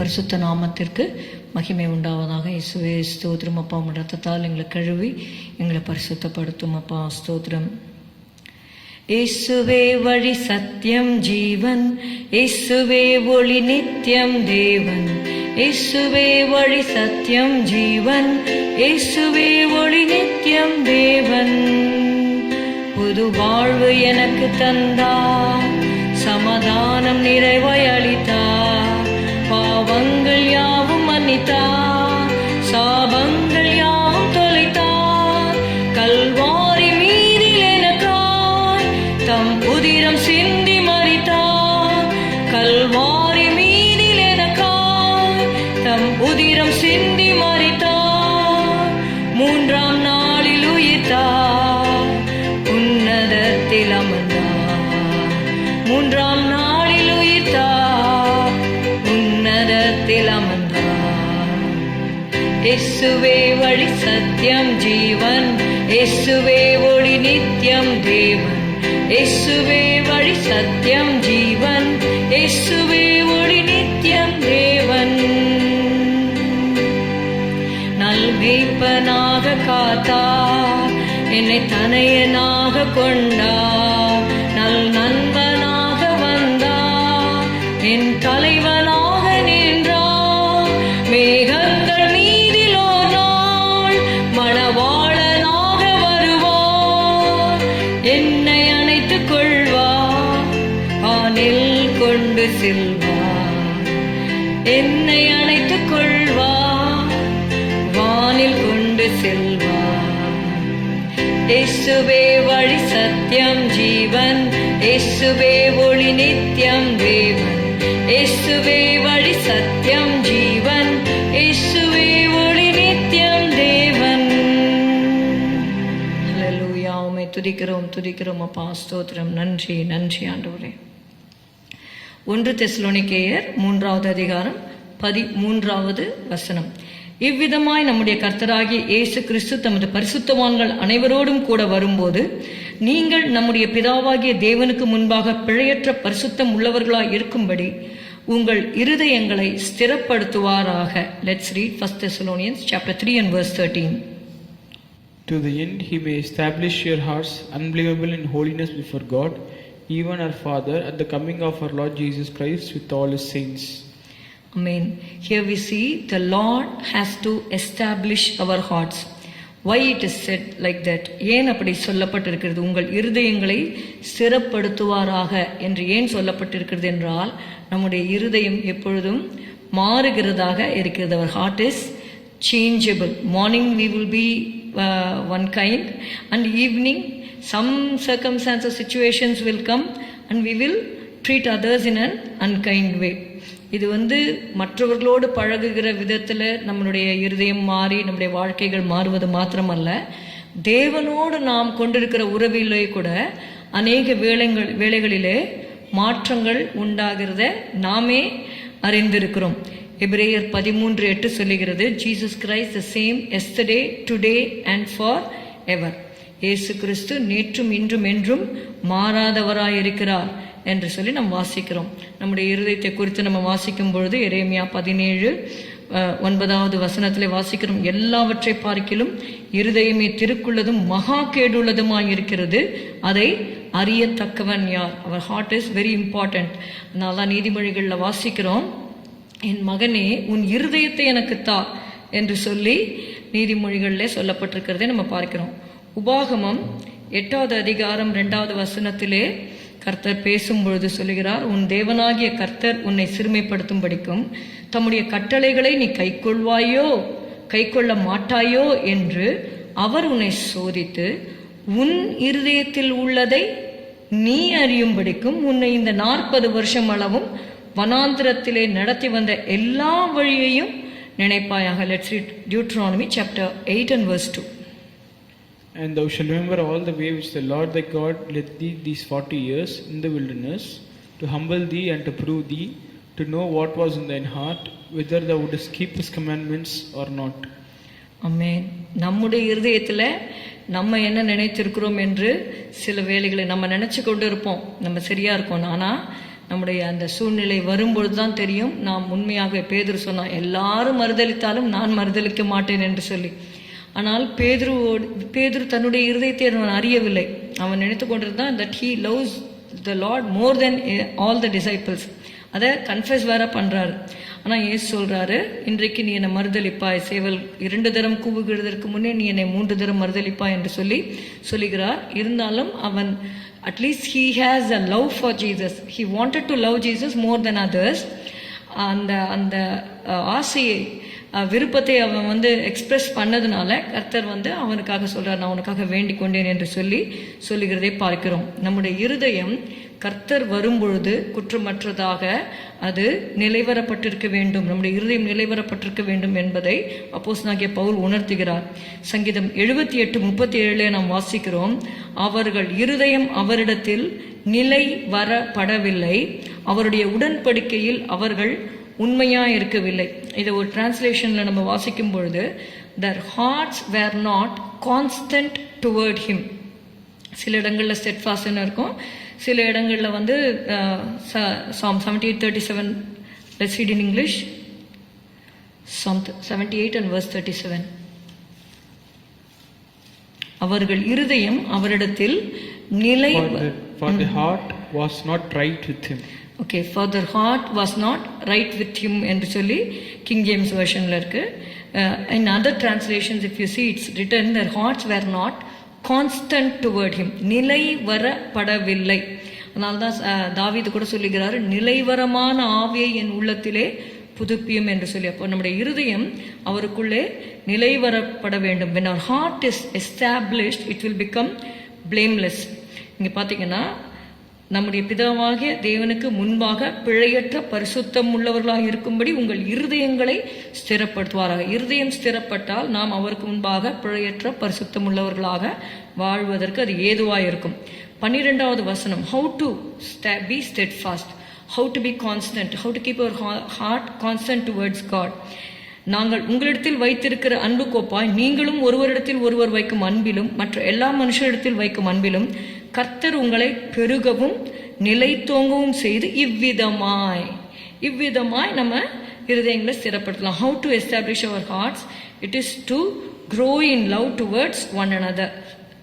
பரிசுத்த நாமத்திற்கு மகிமை உண்டாவதாக. இயேசுவே ஸ்தோத்திரம் அப்பா. உம் ரத்தத்தால் எங்களை கழுவி எங்களை பரிசுத்தப்படுத்தும் அப்பா. ஸ்தோத்திரம். இயேசுவே வழி சத்தியம் ஜீவன், இயேசுவே ஒளி நித்தியம் தேவன். இயேசுவே வழி சத்தியம் ஜீவன், இயேசுவே ஒளி நித்தியம் தேவன். புது வாழ்வு எனக்கு தந்தார், சமாதானம் நிறைவாய் அளித்தார். பாவங்கள் யாவும் மன்னித்தார், சாபங்கள் யாவும் தொலைத்தார். கல்வாரி மீதில் எனக்காய் தம் உதிரம் சிந்தி மரித்தார். கல்வாரி மீதில் எனக்காய் தம் உதிரம் சிந்தி மரித்தார். மூன்றாம் நாளில் உயிர்த்தார், உன்னதத்தில் அமர்ந்தார். மூன்றாம் நாளில் உயிர்த்தார், உன்னதத்தில் அமர்ந்தார். இயேசுவே வழி சத்தியம் ஜீவன், இயேசுவே ஒளி நித்தியம் தேவன். இயேசுவே வழி சத்தியம் ஜீவன், இயேசுவே ஒளி நித்தியம் தேவன். நல்மேய்ப்பனாக காத்தார், என்னை தனையனாக கொண்டார். நல் நண்பனாக வந்தார், என் தலைவனாக நின்றார். மேகங்கள் மீதிலோ நாள் மணவாளனாக வருவார். என்னை அணைத்துக் கொள்வார், வானில் கொண்டு செல்வார். என்னை அணைத்துக் கொள்வார், வானில் கொண்டு செல்வார். இயேசுவே வழி சத்தியம் ஜீவன், இயேசுவே ஒளி நித்தியம் தேவன். இயேசுவே வழி சத்தியம் ஜீவன், இயேசுவே ஒளி நித்தியம் தேவன். ஹல்லேலூயா. உம்மை துதிக்கிறோம் துதிக்கிறோம் அப்பா. ஸ்தோத்திரம். நன்றி நன்றி ஆண்டவரே. 1 தெசலோனிக்கேயர் 3வது அதிகாரம் 13வது வசனம். இவ்விதமாய் நம்முடைய கர்த்தராகிய இயேசு கிறிஸ்து தமது பரிசுத்தவான்கள் அனைவரோடும் கூட வரும்போது நீங்கள் நம்முடைய பிதாவாகிய தேவனுக்கு முன்பாக பிழையற்ற பரிசுத்தம் உள்ளவர்களாய் இருக்கும்படி உங்கள் இருதயங்களை ஸ்திரப்படுத்துவாராக. Let's read 1 Thessalonians chapter 3 and verse 13. To the end he may establish your hearts unbelievable in holiness before God, even our Father, at the coming of our Lord Jesus Christ with all his saints. Amen. Here we see the Lord has to establish our hearts. Why it is said like that? ஏன் அப்படி சொல்லப்பட்டிருக்கிறது? உங்கள் இருதயங்களை ஸ்திரப்படுத்துவாராக என்று ஏன் சொல்லப்பட்டிருக்கிறது என்றால், நம்முடைய இருதயம் எப்பொழுதும் மாறுகிறதாக இருக்கிறது. Our heart is changeable. Morning we will be one kind, and evening some circumstances, situations will come and we will treat others in an unkind way. இது மற்றவர்களோடு பழகுகிற விதத்தில் நம்மளுடைய இருதயம் மாறி நம்முடைய வாழ்க்கைகள் மாறுவது மாத்திரமல்ல, தேவனோடு நாம் கொண்டிருக்கிற உறவிலே கூட அநேக வேளைகளிலே மாற்றங்கள் உண்டாகிறத நாமே அறிந்திருக்கிறோம். எபிரேயர் 13:8 சொல்லுகிறது, Jesus Christ the same yesterday today and for ever. இயேசு கிறிஸ்து நேற்றும் இன்றும் என்றும் மாறாதவராயிருக்கிறார் என்று சொல்லி நாம் வாசிக்கிறோம். நம்முடைய இருதயத்தை குறித்து நம்ம வாசிக்கும் பொழுது எரேமியா 17:9வது வசனத்திலே வாசிக்கிறோம், எல்லாவற்றை பார்க்கிலும் இருதயமே திருக்குள்ளதும் மகா கேடுள்ளதுமாய் இருக்கிறது, அதை அறியத்தக்கவன் யார்? அவர் ஹார்ட் இஸ் வெரி இம்பார்ட்டன்ட். அதனால தான் நீதிமொழிகளில் வாசிக்கிறோம், என் மகனே உன் இருதயத்தை எனக்கு தா என்று சொல்லி நீதிமொழிகளிலே சொல்லப்பட்டிருக்கிறதை நம்ம பார்க்கிறோம். உபாகமம் 8வது அதிகாரம் 2வது வசனத்திலே கர்த்தர் பேசும்பொழுது சொல்லுகிறார், உன் தேவனாகிய கர்த்தர் உன்னை சிறுமைப்படுத்தும்படிக்கும் தம்முடைய கட்டளைகளை நீ கைக்கொள்வாயோ கைக்கொள்ள மாட்டாயோ என்று அவர் உன்னை சோதித்து உன் இருதயத்தில் உள்ளதை நீ அறியும்படிக்கும் உன்னை இந்த 40 வருஷம் அளவும் வனாந்திரத்திலே நடத்தி வந்த எல்லா வழியையும் நினைப்பாயாக. Let's read Deuteronomy chapter 8 and verse 2. And thou shalt remember all the way which the Lord thy God led thee these 40 years in the wilderness, to humble thee and to prove thee, to know what was in thine heart, whether thou wouldest keep his commandments or not. Amen. நம்முடைய இருதயத்தில் நம்ம என்ன நினைத்திருக்கிறோம் என்று சில வேளைகளை நம்ம நினச்சி கொண்டு இருப்போம், நம்ம சரியாக இருக்கோம். ஆனால் நம்முடைய அந்த சூழ்நிலை வரும்பொழுது தான் தெரியும் நாம் உண்மையாக. பேதுரு சொன்னான், எல்லாரும் மறுதலித்தாலும் நான் மறுதலிக்க மாட்டேன் என்று சொல்லி. ஆனால் பேதுரு தன்னுடைய இருதயத்தை அவன் அறியவில்லை. அவன் நினைத்து கொண்டிருந்தான் that he loves the Lord more than all the disciples. அதை கன்ஃபெஸ் வேற பண்றாரு. ஆனால் இயேசு சொல்றாரு, இன்றைக்கு நீ என்னை மறுதலிப்பாய், சேவல் 2 தரம் கூவுகிறதற்கு முன்னே நீ என்னை 3 தரம் மறுதலிப்பாய் என்று சொல்லுகிறார். இருந்தாலும் அவன் at least he has a love for Jesus. He wanted to love Jesus more than others. அந்த ஆசையை விருப்பத்தை அவன் எக்ஸ்பிரஸ் பண்ணதுனால கர்த்தர் அவனுக்காக சொல்றார், நான் உனக்காக வேண்டிக் கொண்டேன் என்று சொல்லுகிறதை பார்க்கிறோம். நம்முடைய இருதயம் கர்த்தர் வரும்பொழுது குற்றமற்றதாக அது நிலைவரப்பட்டிருக்க வேண்டும். நம்முடைய இருதயம் நிலைவரப்பட்டிருக்க வேண்டும் என்பதை அப்போஸ்தலனாகிய பவுல் உணர்த்துகிறார். சங்கீதம் 78:37 நாம் வாசிக்கிறோம், அவர்கள் இருதயம் அவரிடத்தில் நிலை வரப்படவில்லை, அவருடைய உடன்படிக்கையில் அவர்கள் உண்மையா இருக்கவில்லை. இதை ஒரு டிரான்ஸ்லேஷன்ல நம்ம வாசிக்கும் பொழுது their hearts were not constant toward him. சில இடங்கள்ல steadfastன்னு இருக்கும், சில இடங்கள்ல Psalm 78:37. Let's read in English. Psalm 78 and verse 37. அவர்கள் இருதயம் அவரிடத்தில் நிலை for the heart was not right with him. Okay, for their heart was not right with him என்று சொல்லி கிங் ஜேம்ஸ் வெர்ஷன்ல இருக்கு. In other translations if you see it's written their hearts were not constant toward him. நிலை வரப்படவில்லை. அதனால்தான் தாவீது கூட சொல்லுகிறாரு, நிலைவரமான ஆவியை என் உள்ளத்திலே புதுப்பியும் என்று சொல்லி. அப்போ நம்முடைய இருதயம் அவருக்குள்ளே நிலைவரப்பட வேண்டும். when our heart is established it will become blameless. இங்க பாத்தீங்கன்னா நம்முடைய பிதாவாகிய தேவனுக்கு முன்பாக பிழையற்ற பரிசுத்தம் உள்ளவர்களாக இருக்கும்படி உங்கள் இருதயங்களை ஸ்திரப்படுத்துவாராக. இருதயம் ஸ்திரப்பட்டால் நாம் அவருக்கு முன்பாக பிழையற்ற பரிசுத்தம் உள்ளவர்களாக வாழ்வதற்கு அது ஏதுவாக இருக்கும். 12வது வசனம், how to be steadfast, how to be constant, how to keep our heart constant towards God. நாங்கள் உங்களிடத்தில் வைத்திருக்கிற அன்பு கோப்பாய் நீங்களும் ஒருவரிடத்தில் ஒருவர் வைக்கும் அன்பிலும் மற்ற எல்லா மனுஷரிடத்தில் வைக்கும் அன்பிலும் கர்த்தர் உங்களை பெருகவும் நிலைத்தோங்கவும் செய்து இவ்விதமாய் நம்ம இருதயங்களை ஸ்திரப்படுத்தலாம். how to establish our hearts, it is to grow in love towards one another.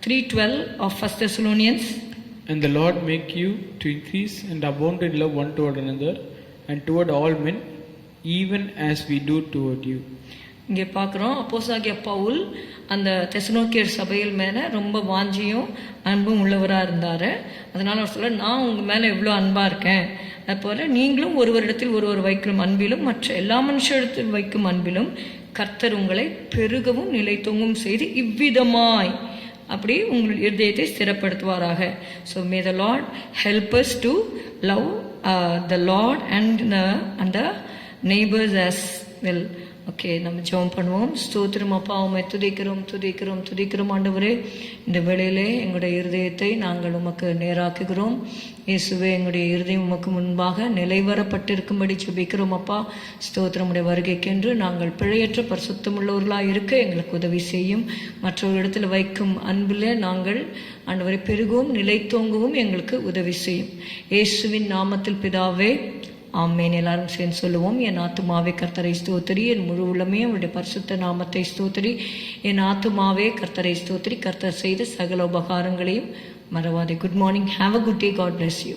3:12 of 1 Thessalonians. And the Lord make you to increase and abound in love one toward another and toward all men, even as we do toward you. இங்கே பார்க்குறோம், அப்போஸ்தலனாகிய பவுல் அந்த தெசலோனிக்கேயர் சபையில் மேலே ரொம்ப வாஞ்சியும் அன்பும் உள்ளவராக இருந்தார். அதனால அவர் சொல்ல, நான் உங்கள் மேலே எவ்வளோ அன்பாக இருக்கேன், அதுபோல் நீங்களும் ஒருவரிடத்தில் ஒருவர் வைக்கும் அன்பிலும் மற்ற எல்லா மனுஷரிடத்தில் வைக்கும் அன்பிலும் கர்த்தர் உங்களை பெருகவும் நிலைத்தோங்கும் செய்து இவ்விதமாய் அப்படி உங்கள் இருதயத்தை ஸ்திரப்படுத்துவாராக. So may the Lord help us to love the Lord and the neighbours as well. Okay, நம்ம ஜெபம் பண்ணுவோம். ஸ்தோத்திரம் அப்பா, உம்மை துதிக்கிறோம் ஆண்டவரே. இந்த வேளையிலே எங்களுடைய இருதயத்தை நாங்கள் உமக்கு நேராக்குகிறோம். இயேசுவே, எங்களுடைய இருதயம் உமக்கு முன்பாக நிலைவரப்பட்டிருக்கும்படி ஜெபிக்கிறோம் அப்பா. ஸ்தோத்திரம், உடைய வருகைக்கென்று நாங்கள் பிழையற்ற பரிசுத்தமுள்ளவர்களாக இருக்க எங்களுக்கு உதவி செய்யும். மற்றவர்களிடத்தில் வைக்கும் அன்பில் நாங்கள் ஆண்டவரை பெருகவும் நிலைத்தோங்கவும் எங்களுக்கு உதவி செய்யும். இயேசுவின் நாமத்தில் பிதாவே, ஆமென். எல்லாரும் சேர்ந்து சொல்லுவோம். என் ஆத்துமாவே கர்த்தரை ஸ்தோத்திரி, என் முழு உள்ளமே அவருடைய பரிசுத்த நாமத்தை ஸ்தோத்திரி. என் ஆத்துமாவே கர்த்தரை ஸ்தோத்திரி, கர்த்தர் செய்த சகல உபகாரங்களையும் மறவாதே. Good morning. Have a good day. God bless you.